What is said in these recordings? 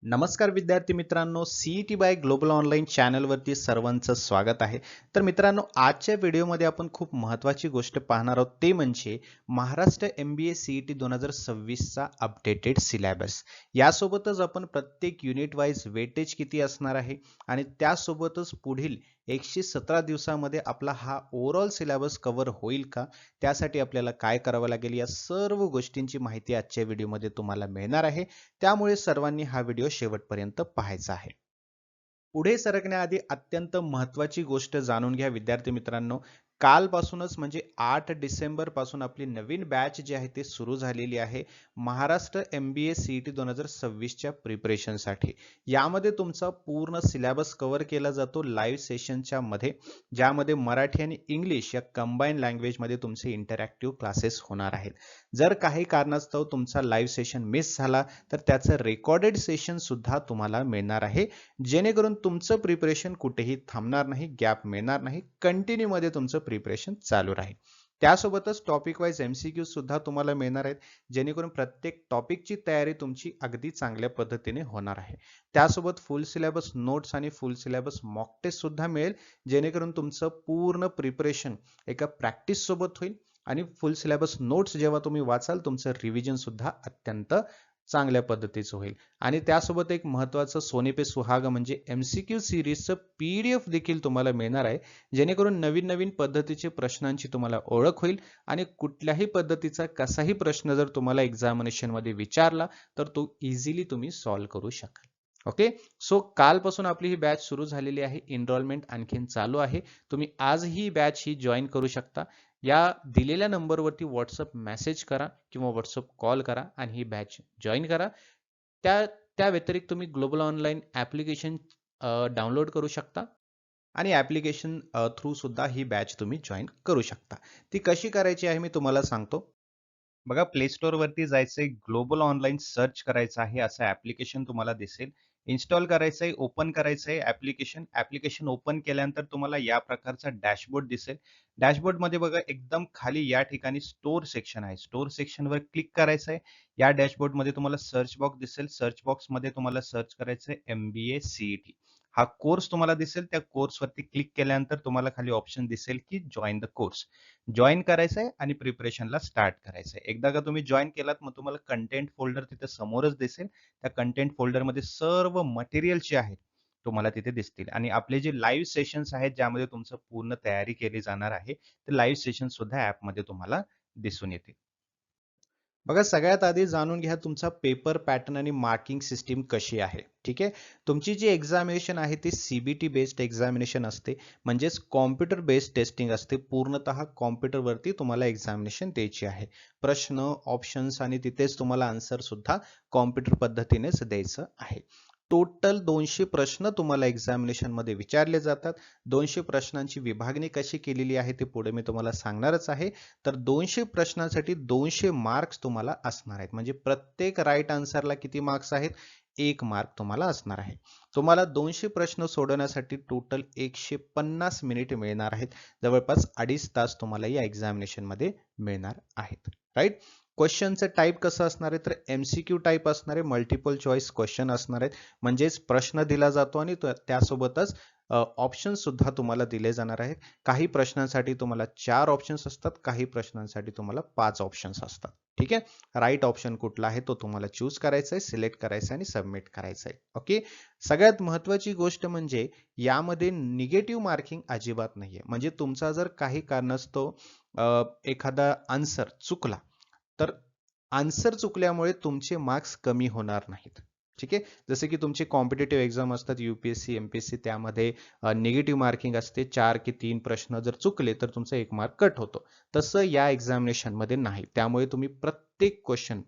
नमस्कार विद्यार्थी मित्रांनो, सीईटी बाय ग्लोबल ऑनलाईन चॅनलवरती सर्वांचं स्वागत आहे. तर मित्रांनो, आजच्या व्हिडिओमध्ये आपण खूप महत्त्वाची गोष्ट पाहणार आहोत, ते म्हणजे महाराष्ट्र MBA CET 2026चा अपडेटेड सिलेबस. यासोबतच आपण प्रत्येक युनिट वाईज वेटेज किती असणार आहे आणि त्यासोबतच पुढील 117 दिवसामध्ये आपला हा ओव्हरऑल सिलेबस कव्हर होईल का, त्यासाठी आपल्याला काय करावं लागेल, या सर्व गोष्टींची माहिती आजच्या व्हिडिओमध्ये तुम्हाला मिळणार आहे. त्यामुळे सर्वांनी हा व्हिडिओ शेवटपर्यंत पाहायचा आहे. पुढे सरकण्याआधी अत्यंत महत्त्वाची गोष्ट जाणून घ्या विद्यार्थी मित्रांनो. कालपासूनच म्हणजे 8 डिसेंबर पासून आपली नवीन बॅच जी आहे ती सुरू झालेली आहे. Maharashtra MBA CET 2026च्या प्रिपरेशनसाठी. यामध्ये तुमचा पूर्ण सिलेबस कव्हर केला जातो लाईव्ह सेशनच्या मध्ये, ज्यामध्ये मराठी आणि इंग्लिश या कंबाईन लँग्वेजमध्ये तुमचे इंटरॅक्टिव्ह क्लासेस होणार आहेत. जर काही कारणास्तव तुमचा लाईव्ह सेशन मिस झाला तर त्याचं रेकॉर्डेड सेशन सुद्धा तुम्हाला मिळणार आहे, जेणेकरून तुमचं प्रिपरेशन कुठेही थांबणार नाही, गॅप मिळणार नाही, कंटिन्यू मध्ये तुमचं प्रिपरेशन चालू राहील. त्यासोबतच टॉपिक वाईज MCQ सुद्धा तुम्हाला मिळणार आहेत, जेणेकरून प्रत्येक टॉपिकची तयारी तुमची अगदी चांगल्या पद्धतीने होणार आहे. त्यासोबत फुल सिलेबस नोट्स आणि फुल सिलेबस मॉक टेस्ट सुद्धा मिळेल, जेणेकरून तुमचं पूर्ण प्रिपरेशन एका प्रॅक्टिस सोबत होईल आणि फुल सिलेबस नोट्स जेव्हा तुम्ही वाचाल, तुमचं रिव्हिजन सुद्धा अत्यंत चांगल्या पद्धतीचं होईल. आणि त्यासोबत एक महत्त्वाचं सोने पे सुहागा म्हणजे MCQ सिरीजचं PDF देखील तुम्हाला मिळणार आहे, जेणेकरून नवीन नवीन पद्धतीचे प्रश्नांची तुम्हाला ओळख होईल आणि कुठल्याही पद्धतीचा कसाही प्रश्न जर तुम्हाला एक्झामिनेशन मध्ये विचारला तर तो इझिली तुम्ही सॉल्व्ह करू शकाल. ओके, सो कालपासून आपली ही बॅच सुरू झालेली आहे. एनरोलमेंट आणखीन चालू आहे. तुम्ही आजही ही बॅच ही जॉईन करू शकता. या दिलेल्या नंबरवरती व्हॉट्सअप मेसेज करा किंवा व्हॉट्सअप कॉल करा आणि ही बॅच जॉईन करा. त्या त्या व्यतिरिक्त तुम्ही ग्लोबल ऑनलाईन ॲप्लिकेशन डाउनलोड करू शकता आणि ॲप्लिकेशन थ्रू सुद्धा ही बॅच तुम्ही जॉईन करू शकता. ती कशी करायची आहे मी तुम्हाला सांगतो. बघा, प्ले स्टोअर वरती जायचंय, ग्लोबल ऑनलाईन सर्च करायचं आहे, असं ऍप्लिकेशन तुम्हाला दिसेल. इन्स्टॉल करायचंय, ओपन करायचंय ऍप्लिकेशन. ऍप्लिकेशन ओपन केल्यानंतर तुम्हाला या प्रकारचा डॅशबोर्ड दिसेल. डॅशबोर्ड मध्ये बघा, एकदम खाली या ठिकाणी स्टोअर सेक्शन आहे. स्टोअर सेक्शन वर क्लिक करायचंय. या डॅशबोर्ड मध्ये तुम्हाला सर्च बॉक्स दिसेल. सर्च बॉक्स मध्ये तुम्हाला सर्च करायचंय MBA CET. हा कोर्स तुम्हाला दिसेल. त्या कोर्सवरती क्लिक केल्यानंतर तुम्हाला खाली ऑप्शन दिसेल की जॉईन द कोर्स. जॉईन करायचंय आणि प्रिपरेशनला स्टार्ट करायचंय. एकदा का तुम्ही जॉईन केलात, मग तुम्हाला कंटेंट फोल्डर तिथे समोरच दिसेल. त्या कंटेंट फोल्डरमध्ये सर्व मटेरियल जे आहेत तुम्हाला तिथे दिसतील आणि आपले जे लाईव्ह सेशन्स आहेत, ज्यामध्ये तुमचं पूर्ण तयारी केली जाणार आहे, ते लाईव्ह सेशन सुद्धा ऍपमध्ये तुम्हाला दिसून येतील. बघा, सगळ्यात आधी जाणून घ्या तुमचा पेपर पॅटर्न आणि मार्किंग सिस्टीम कशी आहे. ठीक आहे, तुमची जी एक्झामिनेशन आहे ती CBT बेस्ड एक्झामिनेशन असते, म्हणजेच कॉम्प्युटर बेस्ड टेस्टिंग असते. पूर्णतः कॉम्प्युटरवरती तुम्हाला एक्झामिनेशन द्यायची आहे. प्रश्न, ऑप्शन्स आणि तिथेच तुम्हाला आन्सर सुद्धा कॉम्प्युटर पद्धतीनेच द्यायचं आहे. टोटल 200 प्रश्न तुम्हाला एक्झामिनेशन मध्ये विचारले जातात. 200 प्रश्नांची विभागणी कशी केलेली आहे ते पुढे मी तुम्हाला सांगणारच आहे. तर 200 प्रश्नांसाठी 200 मार्क्स तुम्हाला असणार आहेत. म्हणजे प्रत्येक राईट आन्सरला किती मार्क्स आहेत? 1 मार्क तुम्हाला असणार आहे. तुम्हाला 200 प्रश्न सोडवण्यासाठी टोटल 150 मिनिट मिळणार आहेत. जवळपास 2.5 तास तुम्हाला या एक्झामिनेशन मध्ये मिळणार आहेत. राईट. क्वेश्चनचं टाईप कसं असणार आहे? तर MCQ टाईप असणार आहे. मल्टिपल चॉईस क्वेश्चन असणार आहेत. म्हणजेच प्रश्न दिला जातो आणि त्यासोबतच ऑप्शन सुद्धा तुम्हाला दिले जाणार आहेत. काही प्रश्नांसाठी तुम्हाला 4 ऑप्शन्स असतात, काही प्रश्नांसाठी तुम्हाला 5 ऑप्शन्स असतात. ठीक आहे. राईट ऑप्शन कुठला आहे तो तुम्हाला चूज करायचा आहे, सिलेक्ट करायचा आहे आणि सबमिट करायचं आहे. ओके. सगळ्यात महत्त्वाची गोष्ट म्हणजे यामध्ये निगेटिव्ह मार्किंग अजिबात नाहीये. म्हणजे तुमचा जर काही कारणास्तव एखादा आन्सर चुकला, तर आन्सर चुकल्यामुळे तुमचे मार्क्स कमी होणार नाहीत. ठीक आहे. जसे की तुमची कॉम्पिटेटिव्ह एक्झाम असतात UPSC, MPSC, त्यामध्ये निगेटिव्ह मार्किंग असते. 4 की 3 प्रश्न जर चुकले तर तुमचा 1 मार्क कट होतो. तसं या एक्झामिनेशन मध्ये नाही. त्यामुळे तुम्ही प्रत्येक क्वेश्चन,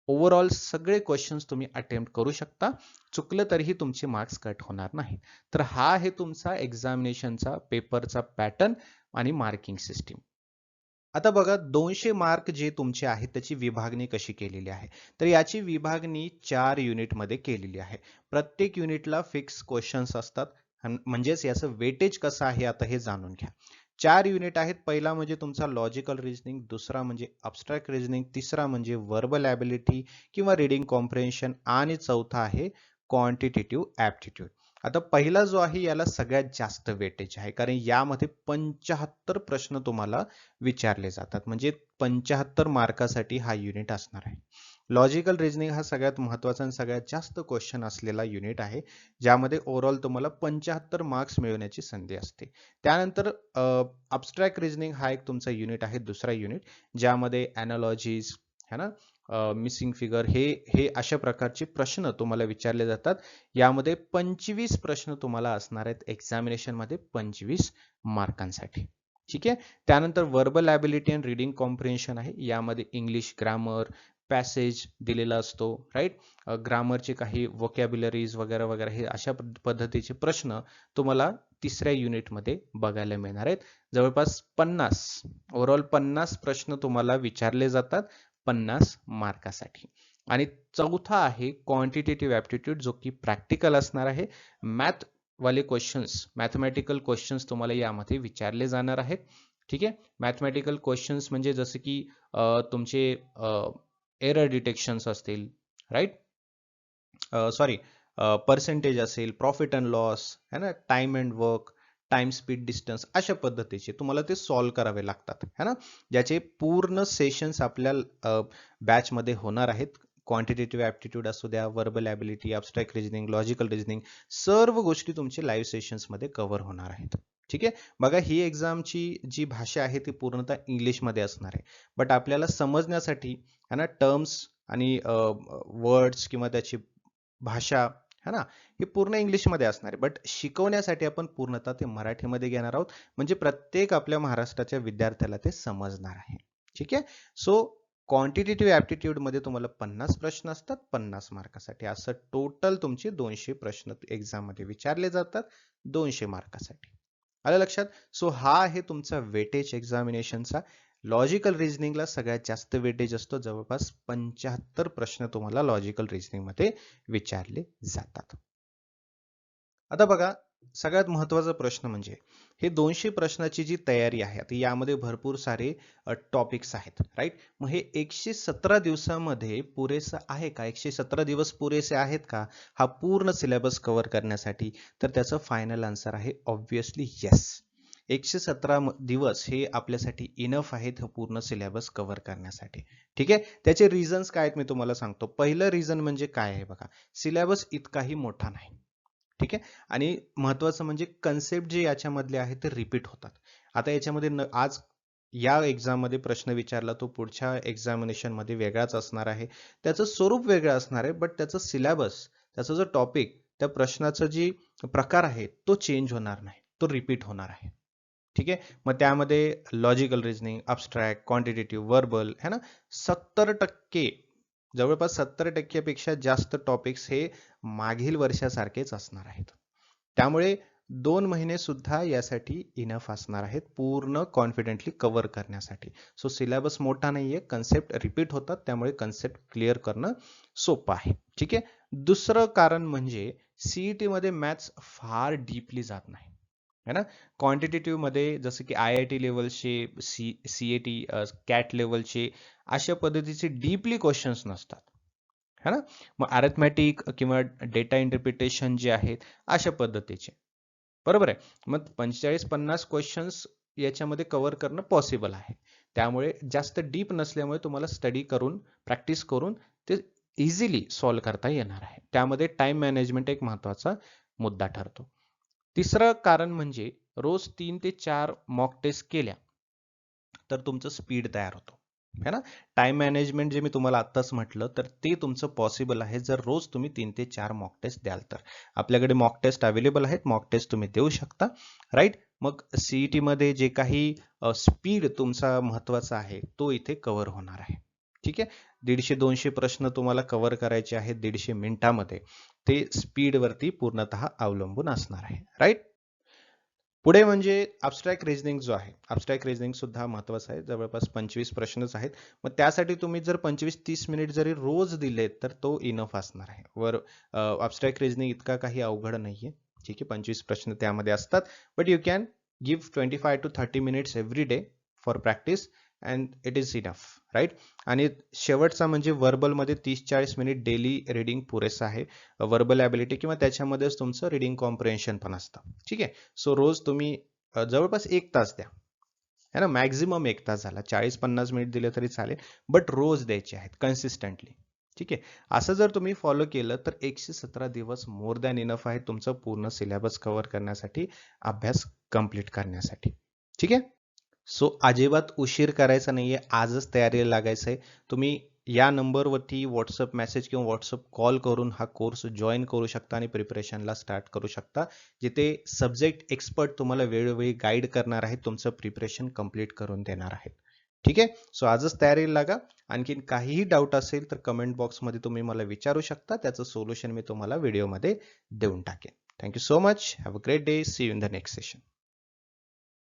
ओव्हरऑल सगळे क्वेश्चन्स तुम्ही अटेम्प्ट करू शकता. चुकलं तरीही तुमचे मार्क्स कट होणार नाही. तर हा आहे तुमचा एक्झामिनेशनचा पेपरचा पॅटर्न आणि मार्किंग सिस्टीम. आता बघा, 200 मार्क जे तुमचे आहेत त्याची विभागणी कशी केलेली आहे. तर याची विभागणी 4 युनिटमध्ये केलेली आहे. प्रत्येक युनिटला फिक्स क्वेश्चन्स असतात. म्हणजेच याचं वेटेज कसं आहे आता हे जाणून घ्या. 4 युनिट आहेत. पहिला म्हणजे तुमचा लॉजिकल रिझनिंग, दुसरा म्हणजे अब्स्ट्रॅक्ट रिझनिंग, तिसरा म्हणजे व्हर्बल ॲबिलिटी किंवा रीडिंग कॉम्प्रिहेन्शन आणि चौथा आहे क्वांटिटेटिव्ह ऍप्टिट्यूड. आता पहिला जो आहे याला सगळ्यात जास्त वेटेज आहे, कारण यामध्ये 75 प्रश्न तुम्हाला विचारले जातात, म्हणजे 75 मार्कासाठी हा युनिट असणार आहे. लॉजिकल रिझनिंग हा सगळ्यात महत्त्वाचा आणि सगळ्यात जास्त क्वेश्चन असलेला युनिट आहे, ज्यामध्ये ओव्हरऑल तुम्हाला 75 मार्क्स मिळवण्याची संधी असते. त्यानंतर अब्स्ट्रॅक्ट रिझनिंग हा एक तुमचा युनिट आहे, दुसरा युनिट, ज्यामध्ये अॅनालॉजीज है ना, मिसिंग फिगर हे हे अशा प्रकारचे प्रश्न तुम्हाला विचारले जातात. यामध्ये 25 प्रश्न तुम्हाला असणार आहेत एक्झामिनेशन मध्ये, 25 मार्कांसाठी. ठीक आहे. त्यानंतर verbal ability and reading comprehension आहे. यामध्ये इंग्लिश ग्रामर, पॅसेज दिलेला असतो, राईट. ग्रामरचे काही व्होकॅब्युलरीज वगैरे वगैरे हे अशा पद्धतीचे प्रश्न तुम्हाला तिसऱ्या युनिटमध्ये बघायला मिळणार आहेत. जवळपास 50 ओव्हरऑल 50 प्रश्न तुम्हाला विचारले जातात 50 मार्कासाठी. आणि चौथा आहे क्वांटिटेटिव्ह ॲप्टिट्यूड, जो की प्रॅक्टिकल असणार आहे. मॅथ वाले क्वेश्चन्स, मॅथमॅटिकल क्वेश्चन्स तुम्हाला यामध्ये विचारले जाणार आहेत. ठीक आहे. मॅथमॅटिकल क्वेश्चन्स म्हणजे जसे की तुमचे एरर डिटेक्शन्स असतील, राईट, सॉरी, पर्सेंटेज असेल, प्रॉफिट अँड लॉस है ना, time and work, time speed distance, अशा पद्धतीचे तुम्हाला ते सॉल्व्ह करावे लागतात है ना, ज्याचे पूर्ण सेशन्स आपल्या बॅचमध्ये होणार आहेत. क्वांटिटेटिव्ह ॲप्टिट्यूड असू द्या, verbal ability, abstract reasoning, logical reasoning, सर्व गोष्टी तुमचे लाईव्ह सेशन्समध्ये कव्हर होणार आहेत. ठीक आहे. बघा, ही एक्झामची जी भाषा आहे ती पूर्णतः इंग्लिशमध्ये असणार आहे, बट आपल्याला समजण्यासाठी है ना, टर्म्स आणि वर्ड्स किंवा त्याची भाषा है ना, हे पूर्ण इंग्लिशमध्ये असणार आहे, बट शिकवण्यासाठी आपण पूर्णतः ते मराठीमध्ये घेणार आहोत, म्हणजे प्रत्येक आपल्या महाराष्ट्राच्या विद्यार्थ्याला ते समजणार आहे. ठीक आहे. सो क्वांटिटेटिव्ह ॲप्टिट्यूड मध्ये तुम्हाला 50 प्रश्न असतात 50 मार्कासाठी. असं टोटल तुमचे 200 प्रश्न एक्झाम मध्ये विचारले जातात 200 मार्कासाठी. आलं लक्षात? सो हा आहे तुमचा वेटेज एक्झामिनेशनचा. लॉजिकल रिझनिंगला सगळ्यात जास्त वेटेज असतो, जवळपास 75 प्रश्न तुम्हाला लॉजिकल रिझनिंग मध्ये विचारले जातात. आता बघा, सगळ्यात महत्त्वाचा प्रश्न म्हणजे हे 200 प्रश्नाची जी तयारी आहे, आता यामध्ये भरपूर सारे टॉपिक्स आहेत, राईट. मग हे 117 दिवसामध्ये पुरेसं आहे का? 117 दिवस पुरेसे आहेत का हा पूर्ण सिलेबस कव्हर करण्यासाठी? तर त्याचं फायनल आन्सर आहे ऑब्व्हियसली येस. 117 दिवस हे आपल्यासाठी इनफ आहेत हा पूर्ण सिलेबस कव्हर करण्यासाठी. ठीक आहे. त्याचे रिझन्स काय आहेत मी तुम्हाला सांगतो. पहिलं रिझन म्हणजे काय आहे बघा, सिलेबस इतकाही मोठा नाही. ठीक आहे. आणि महत्वाचं म्हणजे कन्सेप्ट जे याच्यामधले आहेत ते रिपीट होतात. आता याच्यामध्ये आज या एक्झाम मध्ये प्रश्न विचारला तो पुढच्या एक्झामिनेशन मध्ये वेगळाच असणार आहे, त्याचं स्वरूप वेगळं असणार आहे, बट त्याचं सिलेबस, त्याचा जो टॉपिक, त्या प्रश्नाचा जी प्रकार आहे तो चेंज होणार नाही, तो रिपीट होणार आहे. ठीक आहे. मग त्यामध्ये लॉजिकल रिझनिंग, अब्स्ट्रॅक्ट, क्वांटिटेटिव्ह, वर्बल है ना, 70%, जवळपास 70% पेक्षा जास्त टॉपिक्स हे मागील वर्षासारखेच असणार आहेत. त्यामुळे 2 महिने सुद्धा यासाठी इनफ असणार आहेत पूर्ण कॉन्फिडेंटली कव्हर करण्यासाठी. सो सिलेबस मोठा नाहीये, कन्सेप्ट रिपीट होतात, त्यामुळे कन्सेप्ट क्लिअर करणं सोपं आहे. ठीक आहे. दुसरं कारण म्हणजे सीईटी मध्ये मॅथ्स फार डीपली जात नाही है ना. क्वांटिटेटिव्ह मध्ये जसं की IIT लेवलचे, CAT, कॅट लेवलचे अशा पद्धतीचे डीपली क्वेश्चन्स नसतात है ना. मग अरिथमॅटिक किंवा डेटा इंटरप्रिटेशन जे आहेत अशा पद्धतीचे, बरोबर आहे. मग 45-50 क्वेश्चन्स याच्यामध्ये कव्हर करणं पॉसिबल आहे. त्यामुळे जास्त डीप नसल्यामुळे तुम्हाला स्टडी करून, प्रॅक्टिस करून ते इझिली सॉल्व्ह करता येणार आहे. त्यामध्ये टाइम मॅनेजमेंट एक महत्वाचा मुद्दा ठरतो. तिसरं कारण म्हणजे रोज 3 ते 4 मॉक टेस्ट केल्या तर तुमचं स्पीड तयार होतो है ना. टाइम मॅनेजमेंट जे मी तुम्हाला आत्ताच म्हटलं, तर ते तुमचं पॉसिबल आहे जर रोज तुम्ही 3 ते 4 मॉक टेस्ट द्याल तर. आपल्याकडे मॉक टेस्ट अवेलेबल आहेत, मॉक टेस्ट तुम्ही देऊ शकता, राईट. मग सीईटी मध्ये जे काही स्पीड तुमचा महत्वाचा आहे तो इथे कव्हर होणार आहे. ठीक आहे. 150-200 प्रश्न तुम्हाला कव्हर करायचे आहेत 150 मिनिटामध्ये, ते स्पीड वरती पूर्णतः अवलंबून असणार आहे, राईट. पुढे म्हणजे अब्स्ट्रॅक्ट रिझनिंग जो आहे, अब्स्ट्रॅक्ट रिझनिंग सुद्धा महत्वाचं आहे, जवळपास 25 प्रश्नच आहेत. मग त्यासाठी तुम्ही जर 25-30 मिनिट जरी रोज दिले तर तो इनफ असणार आहे. वर अब्स्ट्रॅक्ट रिझनिंग इतका काही अवघड नाहीये. ठीक आहे. 25 प्रश्न त्यामध्ये असतात, but you can give 25 to 30 minutes every day for practice, and it is enough, right. आणि शेवटचा म्हणजे वर्बलमध्ये 30-40 मिनिट डेली रीडिंग पुरेसं आहे. वर्बल ॲबिलिटी किंवा त्याच्यामध्येच तुमचं रीडिंग कॉम्प्रिहेन्शन पण असतं. ठीक आहे. सो रोज तुम्ही जवळपास 1 तास द्या, है ना. मॅक्झिमम 1 तास झाला, 40-50 मिनिट दिले तरी चालेल, बट रोज द्यायचे आहेत कन्सिस्टंटली. ठीक आहे. असं जर तुम्ही फॉलो केलं तर 117 दिवस मोर दॅन इनफ आहे तुमचं पूर्ण सिलेबस कव्हर करण्यासाठी, अभ्यास कंप्लीट करण्यासाठी. ठीक आहे. सो अजिबात उशीर करायचा नाहीये, आजच तयारीला लागायचं आहे. तुम्ही या नंबरवरती व्हॉट्सअप मेसेज किंवा व्हॉट्सअप कॉल करून हा कोर्स जॉईन करू शकता आणि प्रिपरेशनला स्टार्ट करू शकता, जिथे सब्जेक्ट एक्सपर्ट तुम्हाला वेळोवेळी गाईड करणार आहेत, तुमचं प्रिपरेशन कंप्लीट करून देणार आहेत. ठीक आहे. सो आजच तयारीला लागा. आणखीन काहीही डाऊट असेल तर कमेंट बॉक्समध्ये तुम्ही मला विचारू शकता, त्याचं सोल्युशन मी तुम्हाला व्हिडिओमध्ये देऊन टाकेन. Thank you so much. Have a great day. See you in the next session.